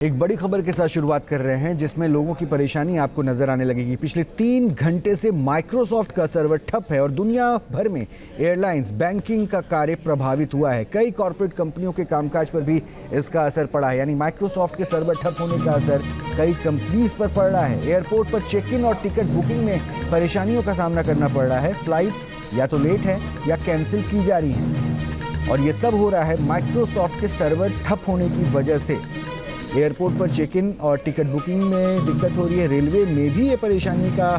एक बड़ी खबर के साथ शुरुआत कर रहे हैं जिसमें लोगों की परेशानी आपको नजर आने लगेगी। पिछले 3 घंटे से माइक्रोसॉफ्ट का सर्वर ठप है और दुनिया भर में एयरलाइंस, बैंकिंग का कार्य प्रभावित हुआ है। कई कॉर्पोरेट कंपनियों के कामकाज पर भी इसका असर पड़ा है। यानी माइक्रोसॉफ्ट के सर्वर ठप होने का असर कई कंपनीज पर पड़ रहा है। एयरपोर्ट पर चेक इन और टिकट बुकिंग में परेशानियों का सामना करना पड़ रहा है। फ्लाइट्स या तो लेट है या कैंसिल की जा रही हैं और ये सब हो रहा है माइक्रोसॉफ्ट के सर्वर ठप होने की वजह से। एयरपोर्ट पर चेक इन और टिकट बुकिंग में दिक्कत हो रही है। रेलवे में भी ये परेशानी का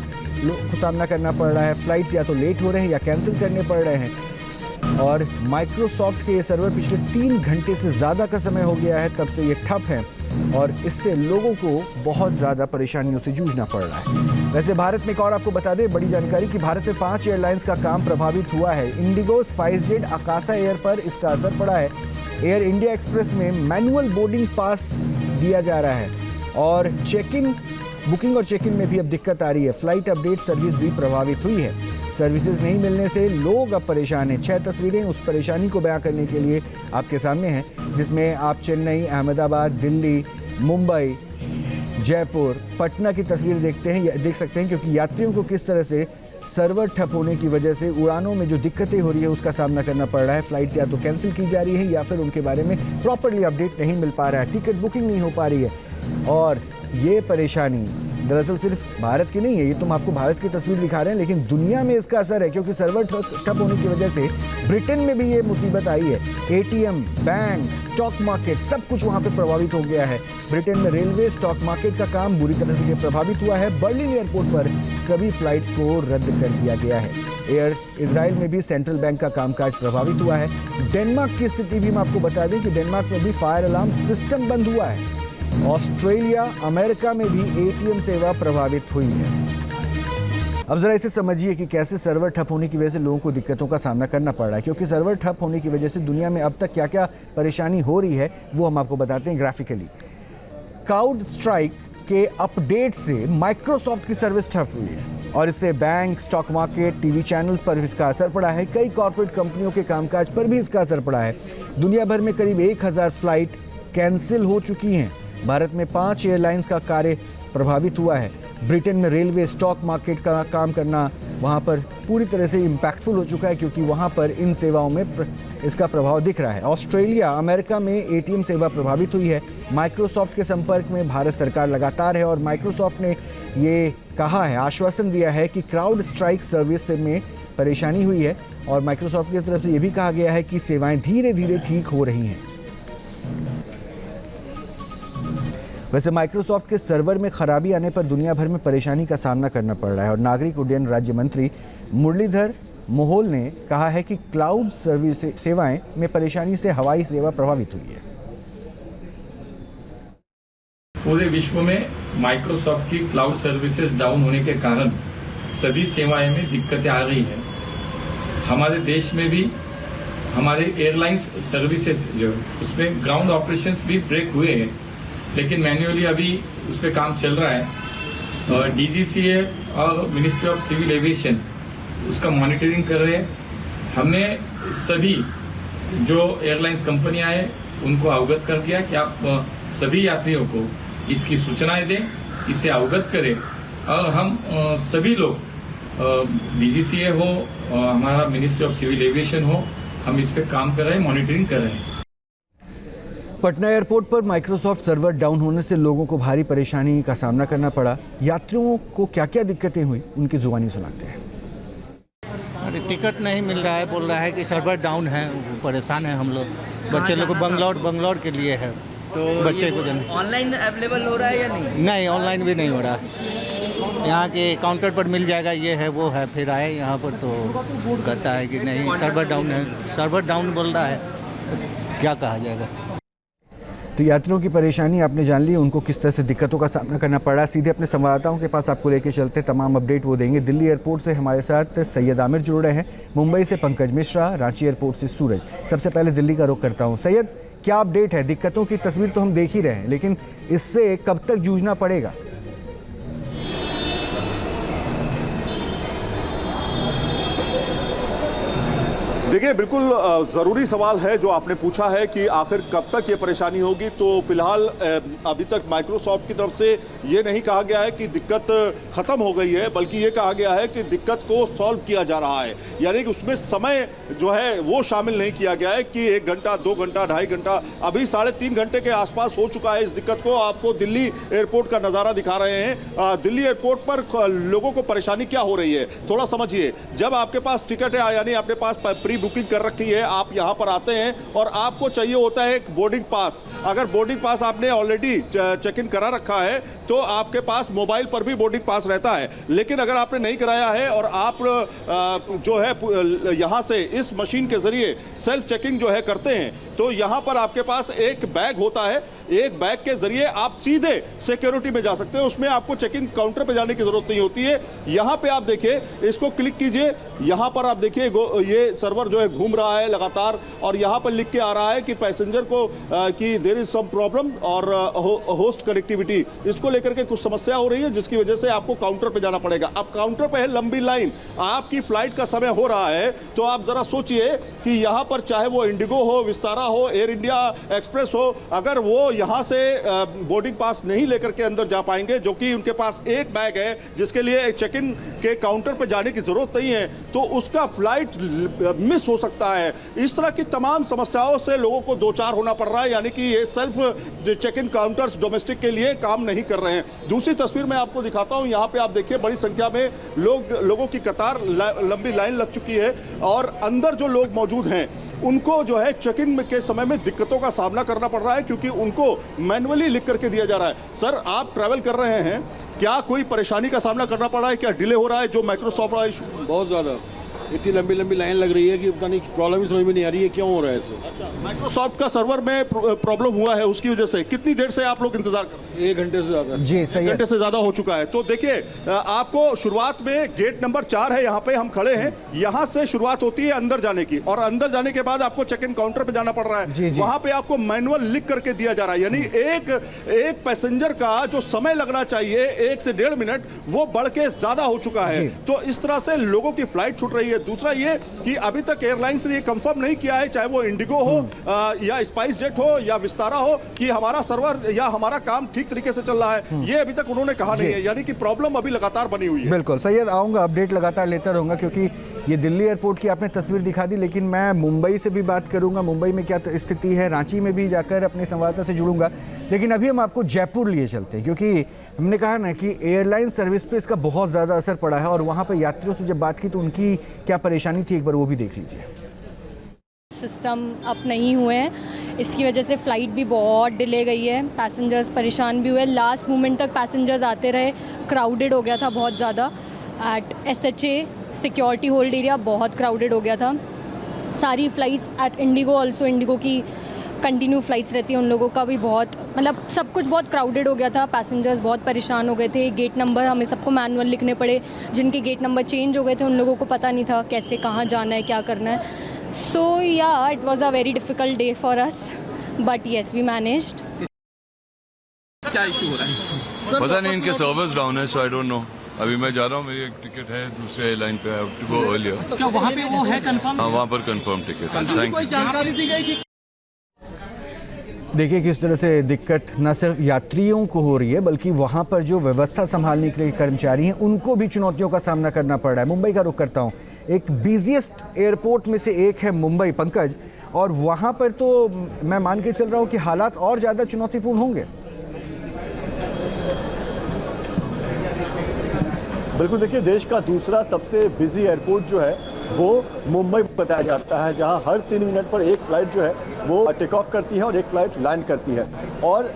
सामना करना पड़ रहा है। फ्लाइट्स या तो लेट हो रहे हैं या कैंसिल करने पड़ रहे हैं और माइक्रोसॉफ्ट के ये सर्वर पिछले 3 घंटे से ज़्यादा का समय हो गया है तब से ये ठप है और इससे लोगों को बहुत ज़्यादा परेशानियों से जूझना पड़ रहा है। वैसे भारत में एक और आपको बता दें बड़ी जानकारी कि भारत में 5 एयरलाइंस का काम प्रभावित हुआ है। इंडिगो, स्पाइसजेट, आकाशा एयर पर इसका असर पड़ा है। एयर इंडिया एक्सप्रेस में मैनुअल बोर्डिंग पास दिया जा रहा है और बुकिंग और चेक इन में भी अब दिक्कत आ रही है। फ्लाइट अपडेट सर्विस भी प्रभावित हुई है। सर्विसेज नहीं मिलने से लोग अब परेशान हैं। 6 तस्वीरें उस परेशानी को बयां करने के लिए आपके सामने हैं जिसमें आप चेन्नई, अहमदाबाद, दिल्ली, मुंबई, जयपुर, पटना की तस्वीर देख सकते हैं क्योंकि यात्रियों को किस तरह से सर्वर ठप होने की वजह से उड़ानों में जो दिक्कतें हो रही है उसका सामना करना पड़ रहा है। फ्लाइट्स या तो कैंसिल की जा रही है या फिर उनके बारे में प्रॉपर्ली अपडेट नहीं मिल पा रहा है। टिकट बुकिंग नहीं हो पा रही है और ये परेशानी दरअसल सिर्फ भारत की नहीं है। ये तुम आपको भारत की तस्वीर दिखा रहे हैं लेकिन दुनिया में इसका असर है क्योंकि सर्वर ठप होने की वजह से ब्रिटेन में भी ये मुसीबत आई है। एटीएम, बैंक, स्टॉक मार्केट सब कुछ वहाँ पे प्रभावित हो गया है। ब्रिटेन में रेलवे, स्टॉक मार्केट का काम बुरी तरह से प्रभावित हुआ है। बर्लिन एयरपोर्ट पर सभी फ्लाइट्स को रद्द कर दिया गया है। एयर इजराइल में भी सेंट्रल बैंक का कामकाज प्रभावित हुआ है। डेनमार्क की स्थिति भी मैं आपको बता दें कि डेनमार्क में भी फायर अलार्म सिस्टम बंद हुआ है। ऑस्ट्रेलिया, अमेरिका में भी एटीएम सेवा प्रभावित हुई है। अब जरा इसे समझिए कि कैसे सर्वर ठप होने की वजह से लोगों को दिक्कतों का सामना करना पड़ रहा है। क्योंकि सर्वर ठप होने की वजह से दुनिया में अब तक क्या क्या परेशानी हो रही है वो हम आपको बताते हैं ग्राफिकली। क्राउड स्ट्राइक के अपडेट से माइक्रोसॉफ्ट की सर्विस ठप हुई है और इससे bank, stock market, TV channels पर भी इसका असर पड़ा है। कई कॉर्पोरेट कंपनियों के कामकाज पर भी इसका असर पड़ा है। दुनिया भर में करीब 1000 फ्लाइट कैंसिल हो चुकी हैं। भारत में 5 एयरलाइंस का कार्य प्रभावित हुआ है। ब्रिटेन में रेलवे, स्टॉक मार्केट का काम करना वहाँ पर पूरी तरह से इम्पैक्टफुल हो चुका है क्योंकि वहाँ पर इन सेवाओं में इसका प्रभाव दिख रहा है। ऑस्ट्रेलिया, अमेरिका में एटीएम सेवा प्रभावित हुई है। माइक्रोसॉफ्ट के संपर्क में भारत सरकार लगातार है और माइक्रोसॉफ्ट ने ये कहा है, आश्वासन दिया है कि क्राउड स्ट्राइक सर्विस में परेशानी हुई है और माइक्रोसॉफ्ट की तरफ से ये भी कहा गया है कि सेवाएं धीरे धीरे ठीक हो रही हैं। वैसे माइक्रोसॉफ्ट के सर्वर में खराबी आने पर दुनिया भर में परेशानी का सामना करना पड़ रहा है और नागरिक उड्डयन राज्य मंत्री मुरलीधर मोहोल ने कहा है कि क्लाउड सर्विस सेवाएं में परेशानी से हवाई सेवा प्रभावित हुई है। पूरे विश्व में माइक्रोसॉफ्ट की क्लाउड सर्विसेज डाउन होने के कारण सभी सेवाएं में दिक्कतें आ रही हैं। हमारे देश में भी हमारे एयरलाइंस सर्विसेज जो उसमें ग्राउंड ऑपरेशंस भी ब्रेक हुए हैं लेकिन मैन्युअली अभी उस पर काम चल रहा है। डीजीसीए और मिनिस्ट्री ऑफ सिविल एविएशन उसका मॉनिटरिंग कर रहे हैं। हमने सभी जो एयरलाइंस कंपनियां हैं उनको अवगत कर दिया कि आप सभी यात्रियों को इसकी सूचनाएं दें, इससे अवगत करें और हम सभी लोग डीजीसीए हो, हमारा मिनिस्ट्री ऑफ सिविल एविएशन हो, हम इस पर काम कर रहे हैं, मॉनिटरिंग कर रहे हैं। पटना एयरपोर्ट पर माइक्रोसॉफ्ट सर्वर डाउन होने से लोगों को भारी परेशानी का सामना करना पड़ा। यात्रियों को क्या क्या दिक्कतें हुई उनकी जुबानी सुनाते हैं। अरे टिकट नहीं मिल रहा है, बोल रहा है कि सर्वर डाउन है, परेशान है हम लोग। बच्चे लोग को बंगलौर के लिए है तो बच्चे को ऑनलाइन अवेलेबल हो रहा है या नहीं? ऑनलाइन भी नहीं हो रहा। यहाँ के काउंटर पर मिल जाएगा, ये है वो है, फिर आए यहाँ पर तो कहता है कि नहीं सर्वर डाउन है। सर्वर डाउन बोल रहा है तो क्या कहा जाएगा। तो यात्रियों की परेशानी आपने जान ली, उनको किस तरह से दिक्कतों का सामना करना पड़ा। सीधे अपने संवाददाताओं के पास आपको लेके चलते, तमाम अपडेट वो देंगे। दिल्ली एयरपोर्ट से हमारे साथ सैयद आमिर जुड़ रहे हैं, मुंबई से पंकज मिश्रा, रांची एयरपोर्ट से सूरज। सबसे पहले दिल्ली का रुख करता हूँ। सैयद, क्या अपडेट है? दिक्कतों की तस्वीर तो हम देख ही रहे हैं लेकिन इससे कब तक जूझना पड़ेगा? देखिए, बिल्कुल ज़रूरी सवाल है जो आपने पूछा है कि आखिर कब तक ये परेशानी होगी। तो फिलहाल अभी तक माइक्रोसॉफ्ट की तरफ से ये नहीं कहा गया है कि दिक्कत ख़त्म हो गई है, बल्कि ये कहा गया है कि दिक्कत को सॉल्व किया जा रहा है। यानी कि उसमें समय जो है वो शामिल नहीं किया गया है कि 1 घंटा, 2 घंटा, 2.5 घंटा, अभी 3.5 घंटे के आसपास हो चुका है इस दिक्कत को। आपको दिल्ली एयरपोर्ट का नज़ारा दिखा रहे हैं। दिल्ली एयरपोर्ट पर लोगों को परेशानी क्या हो रही है थोड़ा समझिए। जब आपके पास टिकट है, यानी आपने पास प्री बुकिंग कर रखी है, आप यहां पर आते हैं और आपको चाहिए होता है एक बोर्डिंग पास। अगर बोर्डिंग पास आपने ऑलरेडी चेक इन करा रखा है तो आपके पास मोबाइल पर भी बोर्डिंग पास रहता है। लेकिन अगर आपने नहीं कराया है और आप जो है यहां से इस मशीन के जरिए सेल्फ चेकिंग जो है करते हैं, तो यहां पर आपके पास एक बैग होता है। एक बैग के जरिए आप सीधे सिक्योरिटी में जा सकते हैं। उसमें आपको चेक इन काउंटर पे जाने की जरूरत नहीं होती है। यहां पे आप देखिए, इसको क्लिक कीजिए, यहां पर आप देखिए ये सर्वर जो है घूम रहा है लगातार, और यहां पर लिख के आ रहा है कि पैसेंजर को कि देयर इज सम प्रॉब्लम और होस्ट कनेक्टिविटी, इसको लेकर के कुछ समस्या हो रही है, जिसकी वजह से आपको काउंटर पे जाना पड़ेगा। अब काउंटर पे है लंबी लाइन, आपकी फ्लाइट का समय हो रहा है, तो आप जरा सोचिए कि यहां पर चाहे वो इंडिगो हो, विस्तारा हो, एयर इंडिया एक्सप्रेस हो, अगर वो यहां से बोर्डिंग पास नहीं लेकर के अंदर जा पाएंगे, जो कि उनके पास एक बैग है जिसके लिए एक चेक इन के काउंटर पे जाने की जरूरत नहीं है, तो उसका फ्लाइट मिस हो सकता है। इस तरह की तमाम समस्याओं से लोगों को दो चार होना पड़ रहा है, यानी कि ये self check in counters domestic के लिए काम नहीं कर रहे हैं। दूसरी तस्वीर मैं आपको दिखाता हूं, यहां पे आप देखिए बड़ी संख्या में लोगों की कतार, लंबी लाइन लग चुकी है, और अंदर जो लोग मौजूद हैं उनको जो है चेक इन के समय में दिक्कतों का सामना करना पड़ रहा है, क्योंकि उनको मैनुअली लिख करके दिया जा रहा है। सर, आप ट्रैवल कर रहे हैं, क्या कोई परेशानी का सामना करना पड़ रहा है? क्या डिले हो रहा है जो माइक्रोसॉफ्ट का इशू? बहुत ज़्यादा, इतनी लंबी लंबी लाइन लग रही है कि पता नहीं प्रॉब्लम ही समझ में नहीं आ रही है क्यों हो रहा है इससे। अच्छा, माइक्रोसॉफ्ट का सर्वर में प्रॉब्लम हुआ है, उसकी वजह से कितनी देर से आप लोग इंतजार कर रहे हैं? 1 घंटे से ज़्यादा। जी, सही है। 1 घंटे से ज़्यादा हो चुका है। तो देखिए, आपको शुरुआत में गेट नंबर 4 है, यहाँ पे हम खड़े हैं, यहाँ से शुरुआत होती है अंदर जाने की, और अंदर जाने के बाद आपको चेक इन काउंटर पे जाना पड़ रहा है। वहाँ पे आपको मैनुअल लिख करके दिया जा रहा है, यानी एक पैसेंजर का जो समय लगना चाहिए 1 से 1.5 मिनट, वो बढ़ के ज़्यादा हो चुका है। तो इस तरह से लोगों की फ्लाइट छूट रही है। दूसरा ये कि अभी तक एयरलाइंस ने ये कंफर्म नहीं किया है, चाहे वो इंडिगो हो या स्पाइस जेट हो या विस्तारा हो, कि हमारा सर्वर या हमारा काम ठीक तरीके से चल रहा है। ये अभी तक उन्होंने कहा नहीं है, यानी कि प्रॉब्लम अभी लगातार बनी हुई है। बिल्कुल सैयद, आऊँगा, अपडेट लगातार लेता रहूँगा, क्योंकि ये दिल्ली एयरपोर्ट की आपने तस्वीर दिखा दी, लेकिन मैं मुंबई से भी बात करूँगा। मुंबई में क्या स्थिति है, रांची में भी जाकर अपने संवाददाता से जुड़ूंगा। लेकिन अभी हम आपको जयपुर लिए चलते हैं, क्योंकि हमने कहा ना कि एयरलाइन सर्विस पे इसका बहुत ज़्यादा असर पड़ा है, और वहाँ पर यात्रियों से जब बात की तो उनकी क्या परेशानी थी, एक बार वो भी देख लीजिए। सिस्टम अप नहीं हुए हैं, इसकी वजह से फ़्लाइट भी बहुत डिले गई है, पैसेंजर्स परेशान भी हुए। लास्ट मोमेंट तक पैसेंजर्स आते रहे, क्राउडेड हो गया था बहुत ज़्यादा। At SHA security hold area बहुत क्राउडेड हो गया था। सारी flights at IndiGo also, IndiGo की कंटिन्यू फ़्लाइट्स रहती हैं, उन लोगों का भी बहुत, मतलब सब कुछ बहुत क्राउडेड हो गया था। पैसेंजर्स बहुत परेशान हो गए थे। गेट नंबर हमें सबको मैनुअल लिखने पड़े, जिनके गेट नंबर चेंज हो गए थे उन लोगों को पता नहीं था कैसे कहाँ जाना है, क्या करना है। So yeah it was a very difficult day for us, but yes we managed. क्या इशू हो रहा है? पता नहीं, इनके सर्वर्स डाउन है, सो आई डोंट नो। अभी मैं जा रहा हूँ, मेरी एक टिकट है दूसरे एयरलाइन पे, I have to go earlier. क्या वहाँ पे वो है कंफर्म? हाँ, वहाँ पर कंफर्म टिकट है। Thank you. जानकारी दी गई कि देखिए किस तरह से दिक्कत न सिर्फ यात्रियों को हो रही है, बल्कि वहाँ पर जो व्यवस्था संभालने के लिए कर्मचारी हैं उनको भी चुनौतियों का सामना करना पड़ रहा है। मुंबई का रुख करता हूँ, एक बिजिएस्ट एयरपोर्ट में से एक है मुंबई, पंकज, और वहाँ पर तो मैं मान के चल रहा हूँ कि हालात और ज़्यादा चुनौतीपूर्ण होंगे। बिल्कुल, देखिए देश का दूसरा सबसे बिजी एयरपोर्ट जो है वो मुंबई बताया जाता है, जहां हर 3 मिनट पर एक फ़्लाइट जो है वो टेक ऑफ करती है और एक फ़्लाइट लैंड करती है। और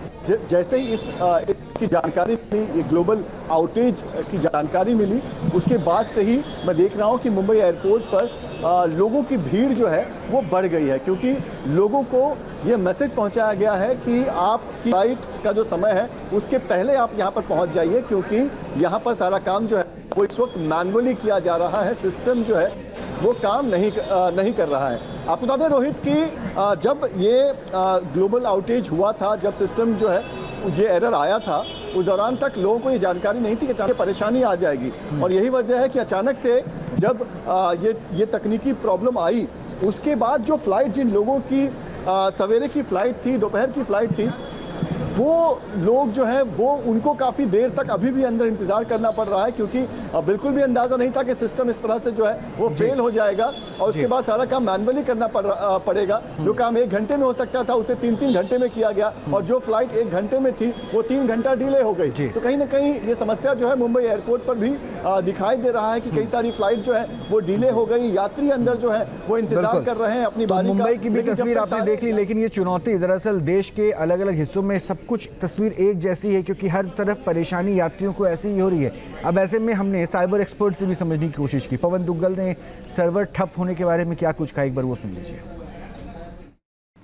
जैसे ही इसकी जानकारी मिली, ग्लोबल आउटेज की जानकारी मिली, उसके बाद से ही मैं देख रहा हूं कि मुंबई एयरपोर्ट पर लोगों की भीड़ जो है वो बढ़ गई है, क्योंकि लोगों को ये मैसेज पहुंचाया गया है कि आपकी फ्लाइट का जो समय है उसके पहले आप यहाँ पर पहुँच जाइए, क्योंकि यहाँ पर सारा काम जो है वो इस वक्त मैनुअली किया जा रहा है। सिस्टम जो है वो काम नहीं कर रहा है। आपको बता दें रोहित कि जब ये ग्लोबल आउटेज हुआ था, जब सिस्टम जो है ये एरर आया था, उस दौरान तक लोगों को ये जानकारी नहीं थी कि अचानक परेशानी आ जाएगी। और यही वजह है कि अचानक से जब ये तकनीकी प्रॉब्लम आई उसके बाद जो फ्लाइट जिन लोगों की सवेरे की फ़्लाइट थी, दोपहर की फ़्लाइट थी, वो लोग जो है वो उनको काफ़ी देर तक अभी भी अंदर इंतज़ार करना पड़ रहा है, क्योंकि बिल्कुल भी अंदाज़ा नहीं था कि सिस्टम इस तरह से जो है वो फेल हो जाएगा और उसके बाद सारा काम मैनुअली करना पड़ेगा। जो काम 1 घंटे में हो सकता था उसे 3-3 घंटे में किया गया और जो फ्लाइट 1 घंटे में थी वो 3 घंटा डिले हो गई। तो कहीं ना कहीं ये समस्या जो है मुंबई एयरपोर्ट पर भी दिखाई दे रहा है कि कई सारी फ्लाइट जो है वो डिले हो गई, यात्री अंदर जो है वो इंतजार कर रहे हैं अपनी बारी का। मुंबई की भी तस्वीर आपने देख ली, लेकिन ये चुनौती दरअसल देश के अलग अलग हिस्सों में सब कुछ तस्वीर एक जैसी है, क्योंकि हर तरफ परेशानी यात्रियों को ऐसी ही हो रही है। अब ऐसे में हमने साइबर एक्सपर्ट से भी समझने की कोशिश की। पवन दुग्गल ने सर्वर ठप होने के बारे में क्या कुछ कहा, एक बार वो सुन लीजिए।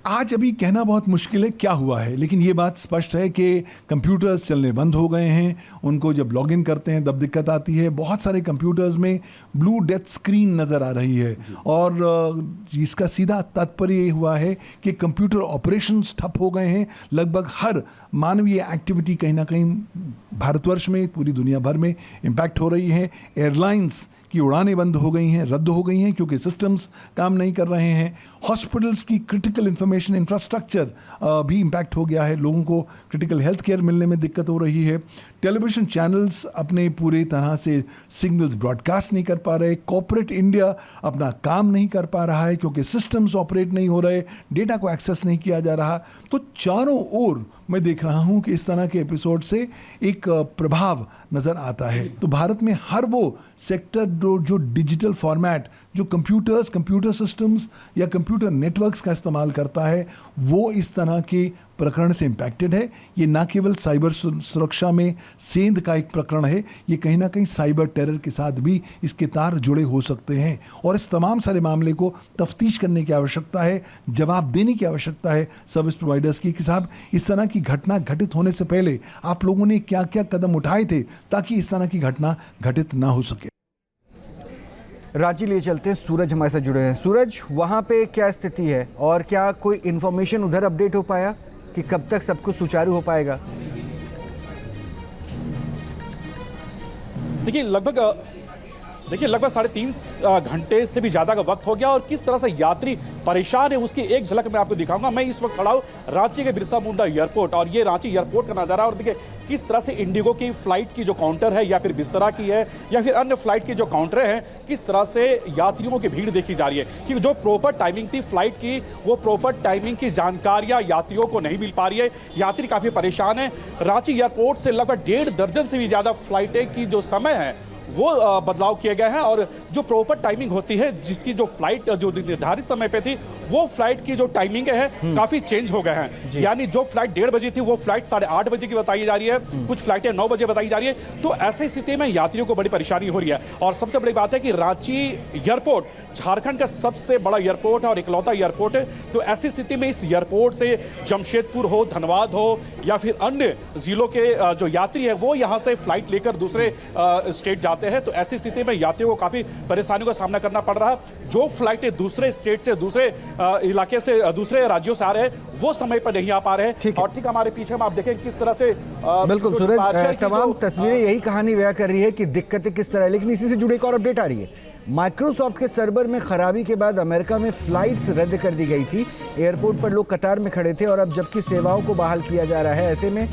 आज अभी कहना बहुत मुश्किल है क्या हुआ है, लेकिन ये बात स्पष्ट है कि कंप्यूटर्स चलने बंद हो गए हैं। उनको जब लॉगिन करते हैं तब दिक्कत आती है। बहुत सारे कंप्यूटर्स में ब्लू डेथ स्क्रीन नज़र आ रही है और इसका सीधा तात्पर्य ये हुआ है कि कंप्यूटर ऑपरेशंस ठप हो गए हैं। लगभग हर मानवीय एक्टिविटी कहीं ना कहीं भारतवर्ष में, पूरी दुनिया भर में इम्पैक्ट हो रही है। एयरलाइंस की उड़ानें बंद हो गई हैं, रद्द हो गई हैं क्योंकि सिस्टम्स काम नहीं कर रहे हैं। हॉस्पिटल्स की क्रिटिकल इंफॉर्मेशन इंफ्रास्ट्रक्चर भी इम्पैक्ट हो गया है। लोगों को क्रिटिकल हेल्थ केयर मिलने में दिक्कत हो रही है। टेलीविज़न चैनल्स अपने पूरी तरह से सिग्नल्स ब्रॉडकास्ट नहीं कर पा रहे। कॉर्पोरेट इंडिया अपना काम नहीं कर पा रहा है क्योंकि सिस्टम्स ऑपरेट नहीं हो रहे, डेटा को एक्सेस नहीं किया जा रहा। तो चारों ओर मैं देख रहा हूं कि इस तरह के एपिसोड से एक प्रभाव नज़र आता है। तो भारत में हर वो सेक्टर जो डिजिटल फॉर्मेट, जो कंप्यूटर सिस्टम्स या कंप्यूटर नेटवर्क्स का इस्तेमाल करता है, वो इस तरह के प्रकरण से इम्पैक्टेड है। ये ना केवल साइबर सुरक्षा में सेंध का एक प्रकरण है, ये कहीं ना कहीं साइबर टेरर के साथ भी इसके तार जुड़े हो सकते हैं और इस तमाम सारे मामले को तफ्तीश करने की आवश्यकता है, जवाब देने की आवश्यकता है सर्विस प्रोवाइडर्स की कि साहब इस तरह की घटना घटित होने से पहले आप लोगों ने क्या क्या कदम उठाए थे ताकि इस तरह की घटना घटित ना हो सके। रांची लिए चलते हैं, सूरज हमारे साथ जुड़े हैं। सूरज, वहाँ पे क्या स्थिति है और क्या कोई इन्फॉर्मेशन उधर अपडेट हो पाया कि कब तक सब कुछ सुचारू हो पाएगा? देखिए लगभग 3.5 घंटे से भी ज़्यादा का वक्त हो गया और किस तरह से यात्री परेशान है उसकी एक झलक मैं आपको दिखाऊंगा। मैं इस वक्त खड़ा हूँ रांची के बिरसा मुंडा एयरपोर्ट और ये रांची एयरपोर्ट का नज़ारा। और देखिए किस तरह से इंडिगो की फ़्लाइट की जो काउंटर है या फिर बिस्तरा की है या फिर अन्य फ्लाइट की जो काउंटर हैं, किस तरह से यात्रियों की भीड़ देखी जा रही है कि जो प्रॉपर टाइमिंग थी फ्लाइट की, वो प्रॉपर टाइमिंग की जानकारियाँ यात्रियों को नहीं मिल पा रही है। यात्री काफ़ी परेशान है। रांची एयरपोर्ट से लगभग 1.5 दर्जन से भी ज़्यादा फ्लाइटें की जो समय है वो बदलाव किए गए हैं और जो प्रॉपर टाइमिंग होती है, जिसकी जो फ्लाइट जो निर्धारित समय पे थी, वो फ्लाइट की जो टाइमिंग है काफ़ी चेंज हो गए हैं। यानी जो फ्लाइट 1:30 बजे थी वो फ्लाइट 8:30 बजे की बताई जा रही है, कुछ फ्लाइटें 9 बजे बताई जा रही है। तो ऐसी स्थिति में यात्रियों को बड़ी परेशानी हो रही है। और सबसे बड़ी बात है कि रांची एयरपोर्ट झारखंड का सबसे बड़ा एयरपोर्ट है और इकलौता एयरपोर्ट है। तो ऐसी स्थिति में इस एयरपोर्ट से जमशेदपुर हो, धनबाद हो या फिर अन्य जिलों के जो यात्री है वो यहाँ से फ्लाइट लेकर दूसरे स्टेट जाते हैं। तो ऐसी स्थिति में यात्रियों को काफी परेशानियों का सामना करना पड़ रहा है। जो फ्लाइटें दूसरे स्टेट से, दूसरे इलाके से, दूसरे राज्यों से आ रहे हैं वो समय पर नहीं आ पा रहे हैं। और ठीक हमारे पीछे आप देखें किस तरह से बिल्कुल सूरज, तमाम तस्वीरें यही कहानी बयां कर रही है कि दिक्कतें किस तरह है। लेकिन इसी से जुड़े एक और अपडेट आ रही है। माइक्रोसॉफ्ट के सर्वर में खराबी के बाद अमेरिका में फ्लाइट्स रद्द कर दी गई थी। एयरपोर्ट पर लोग कतार में खड़े थे और अब जबकि सेवाओं को बहाल किया जा रहा है, ऐसे में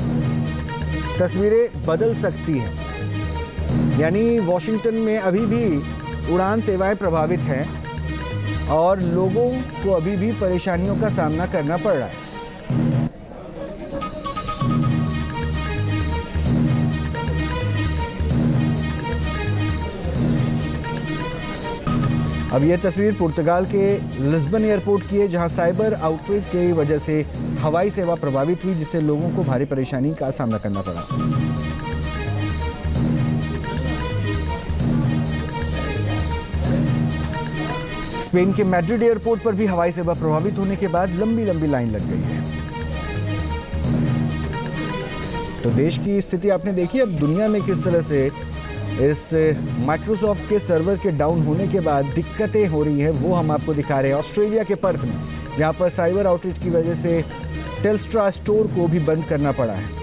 तस्वीरें बदल सकती हैं। यानी वॉशिंगटन में अभी भी उड़ान सेवाएं प्रभावित हैं और लोगों को अभी भी परेशानियों का सामना करना पड़ रहा है। अब यह तस्वीर पुर्तगाल के लिस्बन एयरपोर्ट की है, जहां साइबर आउटरीच की वजह से हवाई सेवा प्रभावित हुई, जिससे लोगों को भारी परेशानी का सामना करना पड़ा। स्पेन के मैड्रिड एयरपोर्ट पर भी हवाई सेवा प्रभावित होने के बाद लंबी लंबी लाइन लग गई है। तो देश की स्थिति आपने देखी। अब दुनिया में किस तरह से इस माइक्रोसॉफ्ट के सर्वर के डाउन होने के बाद दिक्कतें हो रही हैं, वो हम आपको दिखा रहे हैं। ऑस्ट्रेलिया के पर्थ में, जहां पर साइबर आउटरीच की वजह से टेल्स्ट्रा स्टोर को भी बंद करना पड़ा है।